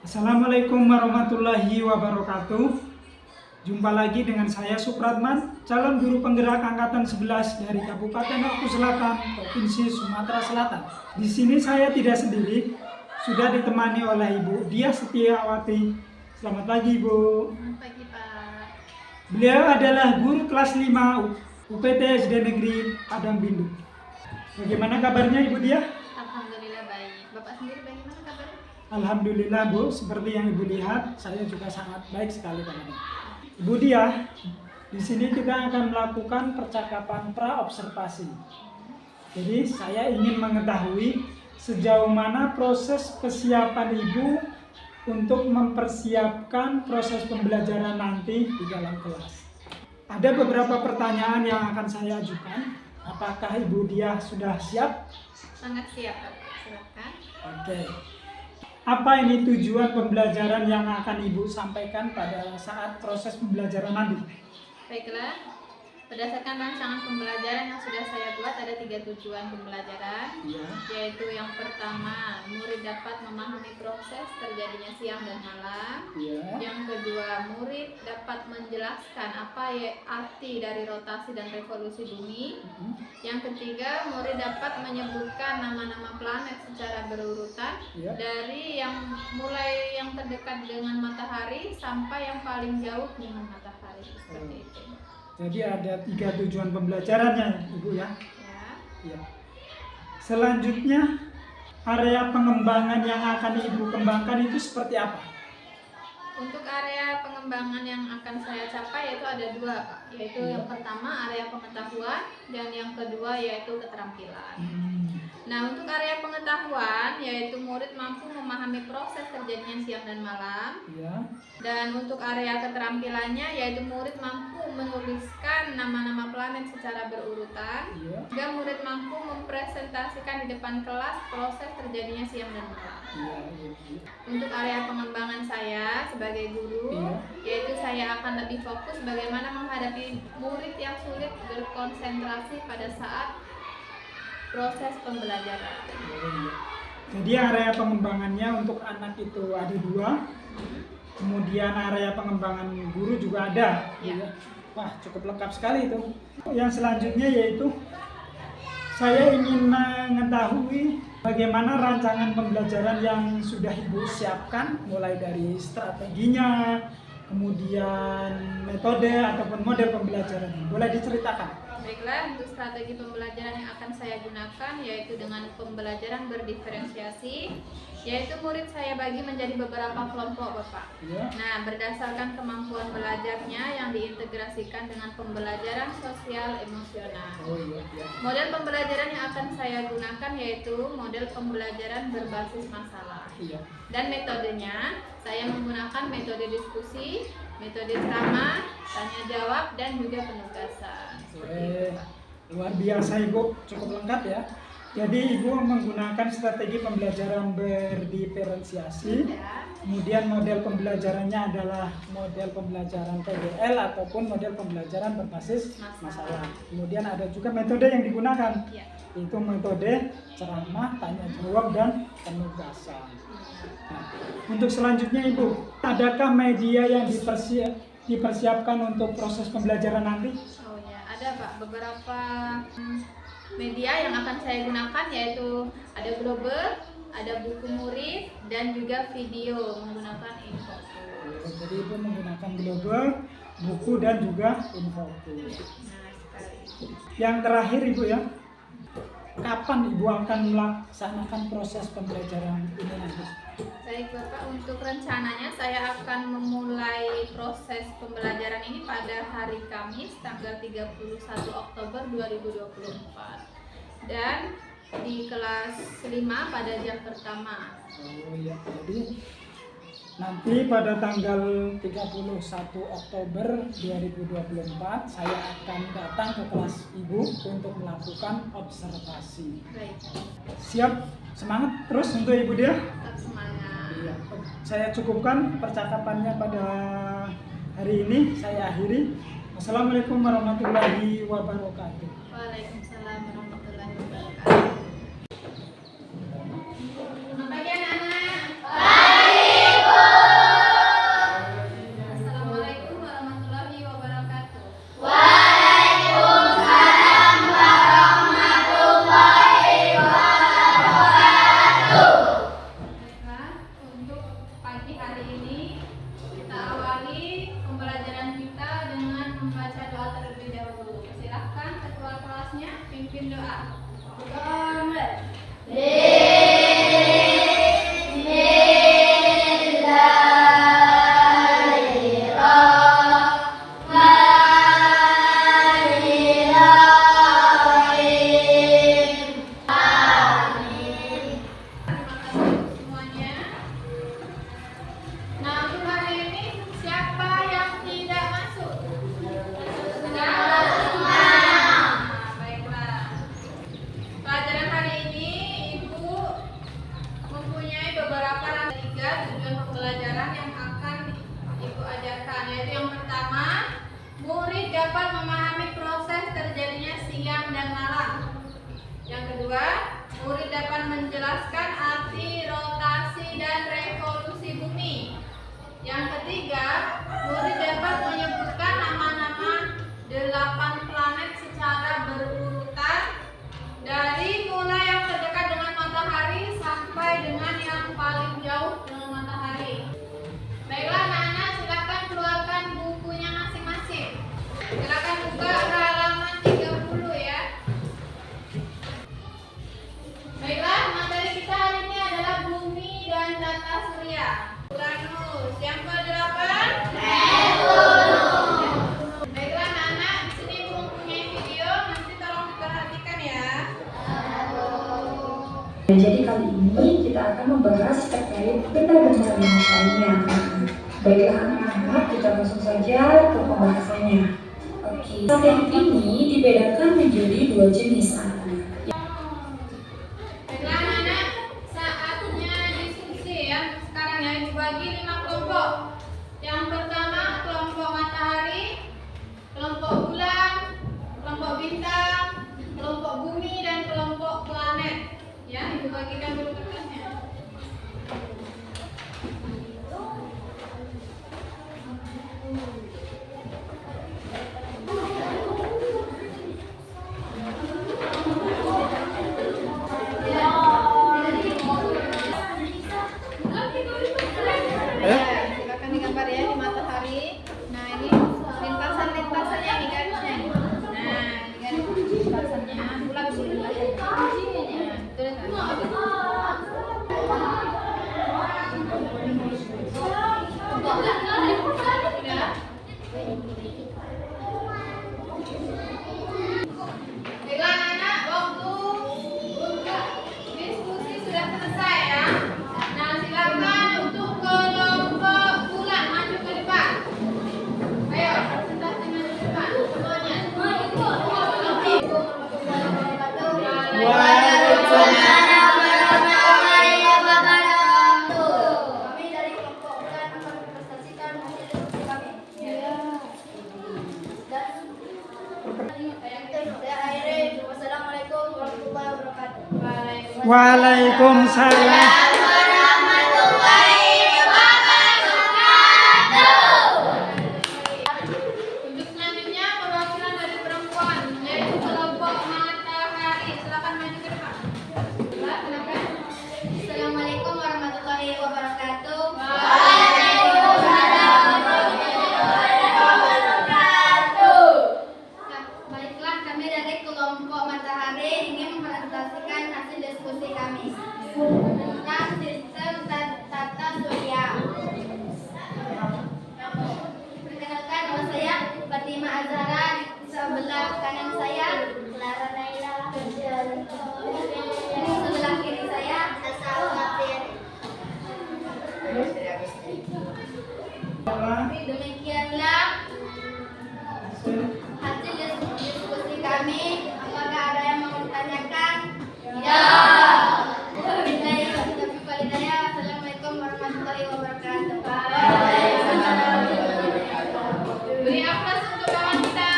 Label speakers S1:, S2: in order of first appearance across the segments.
S1: Assalamualaikum warahmatullahi wabarakatuh. Jumpa lagi dengan saya Supratman, calon guru penggerak angkatan 11 dari Kabupaten Oku Selatan, Provinsi Sumatera Selatan. Di sini saya tidak sendiri, sudah ditemani oleh Ibu Diah Setiawati. Selamat pagi, Ibu.
S2: Selamat pagi, Pak.
S1: Beliau adalah guru kelas 5 UPT SD Negeri Padang Bindu. Bagaimana kabarnya, Ibu Diah?
S2: Alhamdulillah baik. Bapak sendiri bagaimana kabarnya?
S1: Alhamdulillah, Bu, seperti yang Ibu lihat, saya juga sangat baik sekali kabarnya. Ibu Diah, di sini kita akan melakukan percakapan pra-observasi. Jadi saya ingin mengetahui sejauh mana proses kesiapan Ibu untuk mempersiapkan proses pembelajaran nanti di dalam kelas. Ada beberapa pertanyaan yang akan saya ajukan. Apakah Ibu Diah sudah siap?
S2: Sangat siap, Bapak. Silakan.
S1: Oke. Apa ini tujuan pembelajaran yang akan Ibu sampaikan pada saat proses pembelajaran nanti?
S2: Baiklah. Berdasarkan rancangan pembelajaran yang sudah saya buat, ada 3 tujuan pembelajaran, yaitu yang pertama, murid dapat memahami proses terjadinya siang dan malam. Yang kedua, murid dapat menjelaskan apa arti dari rotasi dan revolusi bumi. Yang ketiga, murid dapat menyebutkan nama-nama planet secara berurutan, dari yang mulai yang terdekat dengan matahari sampai yang paling jauh dengan matahari, seperti itu.
S1: Jadi ada 3 tujuan pembelajarannya, Ibu ya? Ya. Selanjutnya, area pengembangan yang akan Ibu kembangkan itu seperti apa?
S2: Untuk area pengembangan yang akan saya capai yaitu ada 2, Pak. Yaitu yang pertama area pengetahuan dan yang kedua yaitu keterampilan. Nah, untuk area pengetahuan yaitu murid mampu memahami proses terjadinya siang dan malam. Dan untuk area keterampilannya yaitu murid mampu menuliskan nama-nama planet secara berurutan. Juga murid mampu mempresentasikan di depan kelas proses terjadinya siang dan malam. Untuk area pengembangan saya sebagai guru, yaitu saya akan lebih fokus bagaimana menghadapi murid yang sulit berkonsentrasi pada saat proses pembelajaran.
S1: Jadi area pengembangannya untuk anak itu ada 2, kemudian area pengembangan guru juga ada. Wah, cukup lengkap sekali itu. Yang selanjutnya yaitu saya ingin mengetahui bagaimana rancangan pembelajaran yang sudah Ibu siapkan, mulai dari strateginya, kemudian metode ataupun model pembelajaran. Boleh diceritakan?
S2: Baiklah, untuk strategi pembelajaran yang akan saya gunakan yaitu dengan pembelajaran berdiferensiasi, yaitu murid saya bagi menjadi beberapa kelompok, Bapak. Nah, berdasarkan kemampuan belajarnya yang diintegrasikan dengan pembelajaran sosial emosional. Model pembelajaran yang akan saya gunakan yaitu model pembelajaran berbasis masalah. Dan metodenya, saya menggunakan metode diskusi, metode sama, tanya jawab, dan juga penugasan.
S1: Luar biasa, Ibu, cukup lengkap ya. Jadi Ibu menggunakan strategi pembelajaran berdiferensiasi. Kemudian model pembelajarannya adalah model pembelajaran PBL ataupun model pembelajaran berbasis masalah. Kemudian ada juga metode yang digunakan, yaitu metode ceramah, tanya jawab, dan penugasan. Nah, untuk selanjutnya, Ibu, adakah media yang dipersiapkan untuk proses pembelajaran nanti?
S2: Oh ya, ada, Pak. Beberapa media yang akan saya gunakan yaitu ada Global, ada buku murid, dan juga video menggunakan Infoku.
S1: Jadi Ibu menggunakan Global, buku, dan juga Infoku.
S2: Nah, sekali.
S1: Yang terakhir, Ibu ya, kapan Ibu akan melaksanakan proses pembelajaran ini nanti?
S2: Baik, Bapak, untuk rencananya saya akan memulai proses pembelajaran ini pada hari Kamis tanggal 31 Oktober 2024 dan di kelas 5 pada jam pertama.
S1: Jadi nanti pada tanggal 31 Oktober 2024 saya akan datang ke kelas Ibu untuk melakukan observasi.
S2: Baik.
S1: Siap, semangat terus untuk Ibu Diah.
S2: Tetap semangat.
S1: Saya cukupkan percakapannya pada hari ini. Saya akhiri. Wassalamualaikum warahmatullahi wabarakatuh.
S2: Waalaikumsalam warahmatullahi wabarakatuh. Selamat pagi, anak-anak. hari ini kita awali pembelajaran kita dengan membaca doa terlebih dahulu. Silahkan ketua kelasnya pimpin doa. Dapat memahami proses terjadinya siang dan malam. Yang kedua, murid dapat menjelaskan arti rotasi dan revolusi bumi. Yang ketiga, murid dapat menyebutkan nama-nama 8 planet secara berurutan dari mulai yang terdekat dengan matahari sampai dengan yang paling jauh dengan matahari. Baiklah anak-anak, silakan keluarkan bukunya masing-masing. Silakan buka halaman 30 ya. Baiklah, materi kita hari ini adalah bumi dan tata surya. Uranus. Yang ke-8? Neptunus. Baiklah anak-anak, di sini Ibu mempunyai video, nanti tolong diperhatikan ya.
S3: Jadi kali ini kita akan membahas terkait benda-benda yang lainnya. Baiklah anak-anak, kita langsung saja ke pembahasannya. Oke, satelit ini dibedakan menjadi 2 jenis anak.
S2: Baiklah anak-anak, saatnya diskusi ya. Sekarang ya dibagi 5 kelompok. Yang pertama kelompok matahari, kelompok bulan, kelompok bintang, kelompok bumi dan kelompok planet. Ya, Ibu bagikan dulu kertasnya. Silakan digambar ya di matahari. Nah, ini lintasan-lintasannya nih garisnya. Nah, ini garis lintasannya bulat dulu. Nah, itu baiklah anak-anak, waktu untuk diskusi sudah selesai ya. Nah, silakan untuk kelompok bulan maju ke depan. Ayo, presentasi maju ke depan. Semuanya.
S4: Waalaikumsalam warahmatullahi wabarakatuh. Kami dari kelompok bulan akan mempresentasikan hasil diskusi kami. Saya akhiri. Wassalamualaikum warahmatullahi wabarakatuh.
S1: Waalaikumsalam.
S2: Untuk selanjutnya perwakilan dari perempuan yaitu kelompok matahari. Silakan maju ke depan. Silakan.
S4: Assalamualaikum warahmatullahi wabarakatuh. Baiklah, kami dari kelompok matahari ingin mempresentasikan hasil diskusi kami tentang sistem tata surya. Perkenalkan, nama saya Fatima Azhara, di sebelah kanan saya Clara Naila, di sebelah kiri saya Asal Martin. Demikianlah hasil diskusi kami. Apakah ada yang mau ditanyakan? Ya. Assalamualaikum warahmatullahi wabarakatuh.
S2: Beri aplaus untuk kawan kita.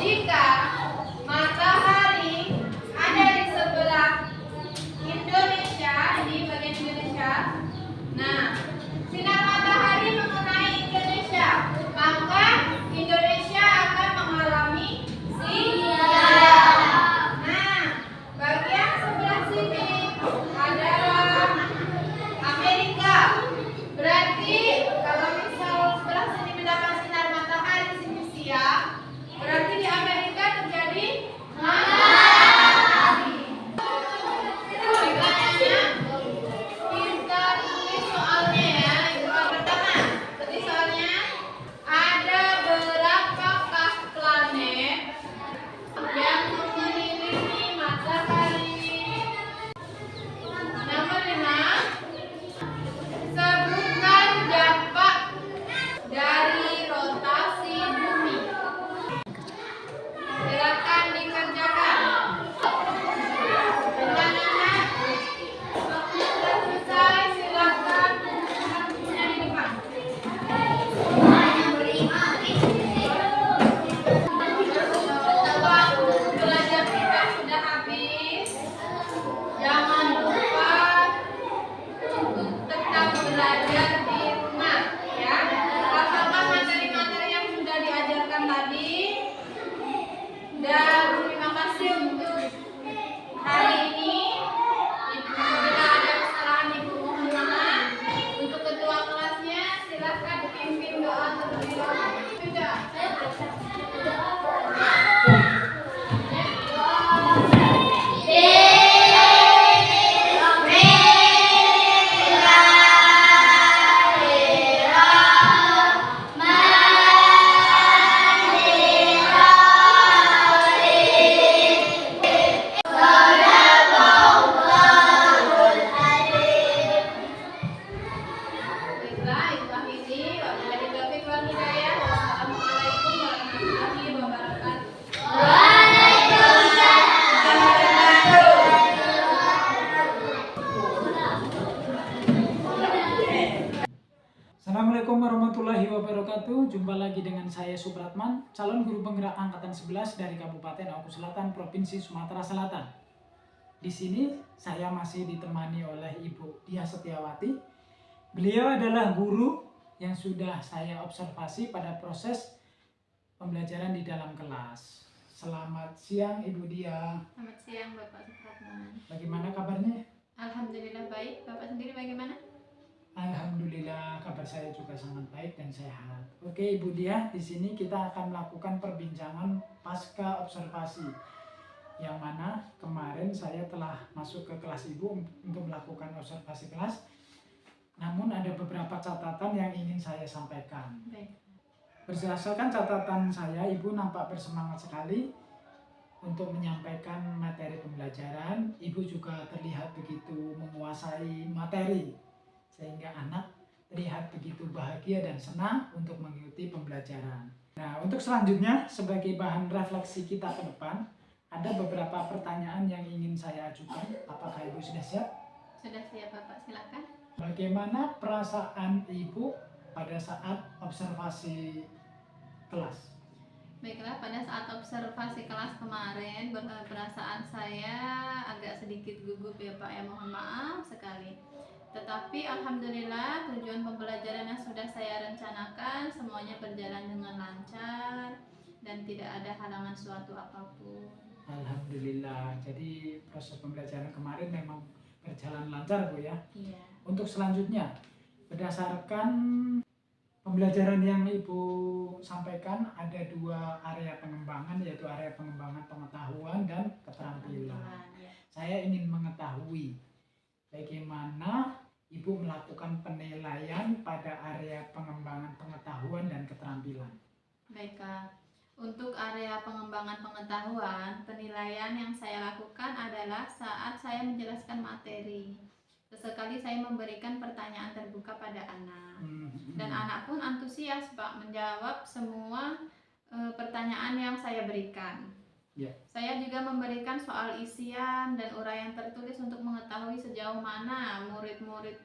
S2: Jika matahari ada di sebelah Indonesia, di bagian Indonesia, nah sinar matahari mengenai Indonesia, maka Indonesia akan mengalami sinar. Nah, bagian sebelah sini ada
S1: warahmatullahi wabarakatuh. Jumpa lagi dengan saya Supratman, calon guru penggerak angkatan 11 dari Kabupaten Oku Selatan, Provinsi Sumatera Selatan. Di sini saya masih ditemani oleh Ibu Diah Setiawati. Beliau adalah guru yang sudah saya observasi pada proses pembelajaran di dalam kelas. Selamat siang Ibu Diah.
S2: Selamat siang Bapak Supratman.
S1: Bagaimana kabarnya?
S2: Alhamdulillah baik. Bapak sendiri bagaimana?
S1: Alhamdulillah kabar saya juga sangat baik dan sehat. Oke Ibu Diah, di sini kita akan melakukan perbincangan pasca observasi. Yang mana kemarin saya telah masuk ke kelas Ibu untuk melakukan observasi kelas. Namun ada beberapa catatan yang ingin saya sampaikan.
S2: Baik.
S1: Berdasarkan catatan saya, Ibu nampak bersemangat sekali untuk menyampaikan materi pembelajaran. Ibu juga terlihat begitu menguasai materi, sehingga anak terlihat begitu bahagia dan senang untuk mengikuti pembelajaran. Nah, untuk selanjutnya, sebagai bahan refleksi kita ke depan, ada beberapa pertanyaan yang ingin saya ajukan. Apakah Ibu sudah siap?
S2: Sudah siap Bapak, silakan.
S1: Bagaimana perasaan Ibu pada saat observasi kelas?
S2: Baiklah, pada saat observasi kelas kemarin, perasaan saya agak sedikit gugup ya Pak, ya mohon maaf sekali. Tetapi Alhamdulillah tujuan pembelajaran yang sudah saya rencanakan semuanya berjalan dengan lancar dan tidak ada halangan suatu apapun.
S1: Alhamdulillah, jadi proses pembelajaran kemarin memang berjalan lancar Bu ya.
S2: Iya.
S1: Untuk selanjutnya, berdasarkan pembelajaran yang Ibu sampaikan, ada dua area pengembangan, yaitu area pengembangan pengetahuan dan keterampilan.
S2: Ya.
S1: Saya ingin mengetahui bagaimana Ibu melakukan penilaian pada area pengembangan pengetahuan dan keterampilan.
S2: Baiklah, untuk area pengembangan pengetahuan, penilaian yang saya lakukan adalah saat saya menjelaskan materi. Sesekali saya memberikan pertanyaan terbuka pada anak. Dan anak pun antusias Pak menjawab semua pertanyaan yang saya berikan.
S1: Ya.
S2: Saya juga memberikan soal isian dan uraian tertulis untuk mengetahui sejauh mana murid-murid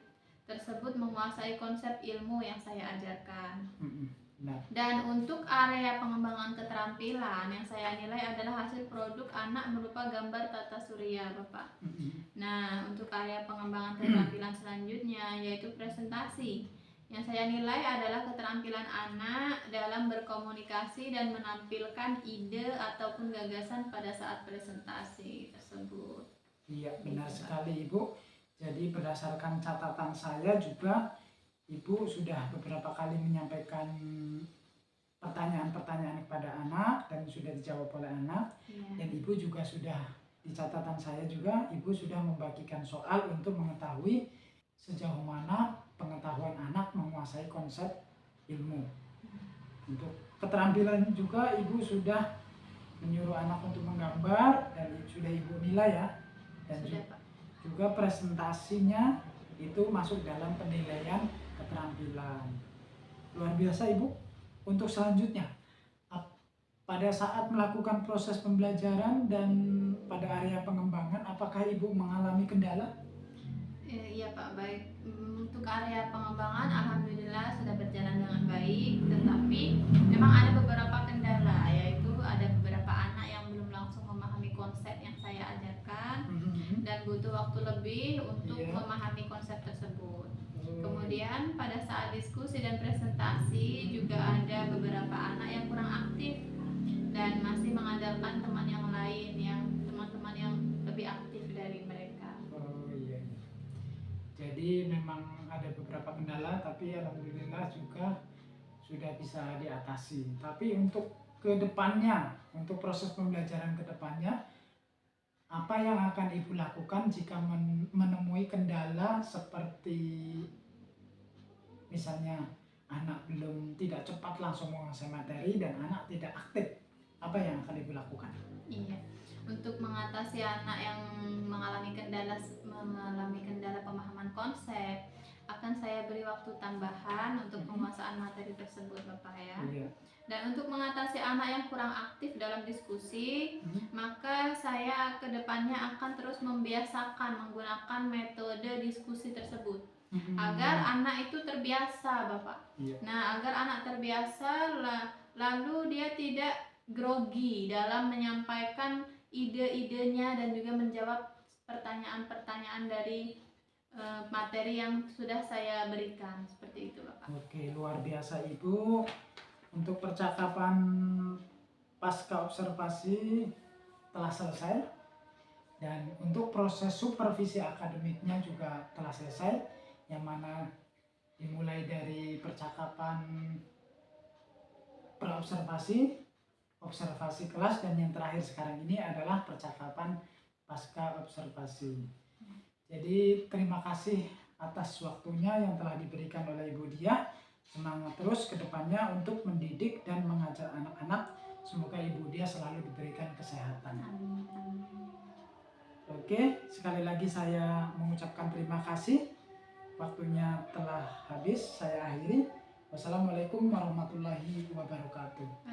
S2: tersebut menguasai konsep ilmu yang saya ajarkan.
S1: Nah,
S2: Dan untuk area pengembangan keterampilan yang saya nilai adalah hasil produk anak berupa gambar tata surya Bapak. Nah, untuk area pengembangan keterampilan selanjutnya yaitu presentasi. Yang saya nilai adalah keterampilan anak dalam berkomunikasi dan menampilkan ide ataupun gagasan pada saat presentasi tersebut.
S1: iya benar sekali Ibu. Jadi berdasarkan catatan saya juga, Ibu sudah beberapa kali menyampaikan pertanyaan-pertanyaan kepada anak dan sudah dijawab oleh anak.
S2: Ya.
S1: Dan Ibu juga sudah, di catatan saya juga, Ibu sudah membagikan soal untuk mengetahui sejauh mana pengetahuan anak menguasai konsep ilmu. Untuk keterampilan juga Ibu sudah menyuruh anak untuk menggambar dan sudah Ibu nilai ya. Dan
S2: Sudah Pak.
S1: juga presentasinya itu masuk dalam penilaian keterampilan. Luar biasa Ibu. Untuk selanjutnya, pada saat melakukan proses pembelajaran dan pada area pengembangan, apakah Ibu mengalami kendala?
S2: Iya Pak, baik. Untuk area pengembangan alhamdulillah sudah berjalan dengan baik, tetapi memang ada beberapa kendala, yaitu ada beberapa anak yang belum langsung memahami konsep yang saya ajarkan dan butuh waktu lebih untuk
S1: Iya.
S2: memahami konsep tersebut. Kemudian pada saat diskusi dan presentasi juga ada beberapa anak yang kurang aktif dan masih mengandalkan teman yang lain, teman-teman yang lebih aktif dari mereka.
S1: Oh iya. Jadi memang ada beberapa kendala, tapi alhamdulillah juga sudah bisa diatasi. Tapi untuk ke depannya, untuk proses pembelajaran ke depannya, apa yang akan Ibu lakukan jika menemui kendala seperti misalnya anak tidak cepat langsung menguasai materi dan anak tidak aktif? Apa yang akan Ibu lakukan?
S2: Iya, untuk mengatasi anak yang mengalami kendala pemahaman konsep, akan saya beri waktu tambahan untuk penguasaan materi tersebut Bapak ya.
S1: Iya.
S2: Dan untuk mengatasi anak yang kurang aktif dalam diskusi, maka saya kedepannya akan terus membiasakan menggunakan metode diskusi tersebut. agar anak itu terbiasa, Bapak.
S1: Iya.
S2: Nah, agar anak terbiasa, lalu dia tidak grogi dalam menyampaikan ide-idenya dan juga menjawab pertanyaan-pertanyaan dari materi yang sudah saya berikan. Seperti itu, Bapak.
S1: Oke, luar biasa Ibu. Untuk percakapan pasca observasi telah selesai, dan untuk proses supervisi akademiknya juga telah selesai, yang mana dimulai dari percakapan praobservasi, observasi kelas, dan yang terakhir sekarang ini adalah percakapan pasca observasi. Jadi terima kasih atas waktunya yang telah diberikan oleh Ibu Diah. Semangat terus ke depannya untuk mendidik dan mengajar anak-anak. Semoga Ibu Diah selalu diberikan kesehatan. Oke, sekali lagi saya mengucapkan terima kasih. Waktunya telah habis, saya akhiri. Wassalamualaikum warahmatullahi wabarakatuh.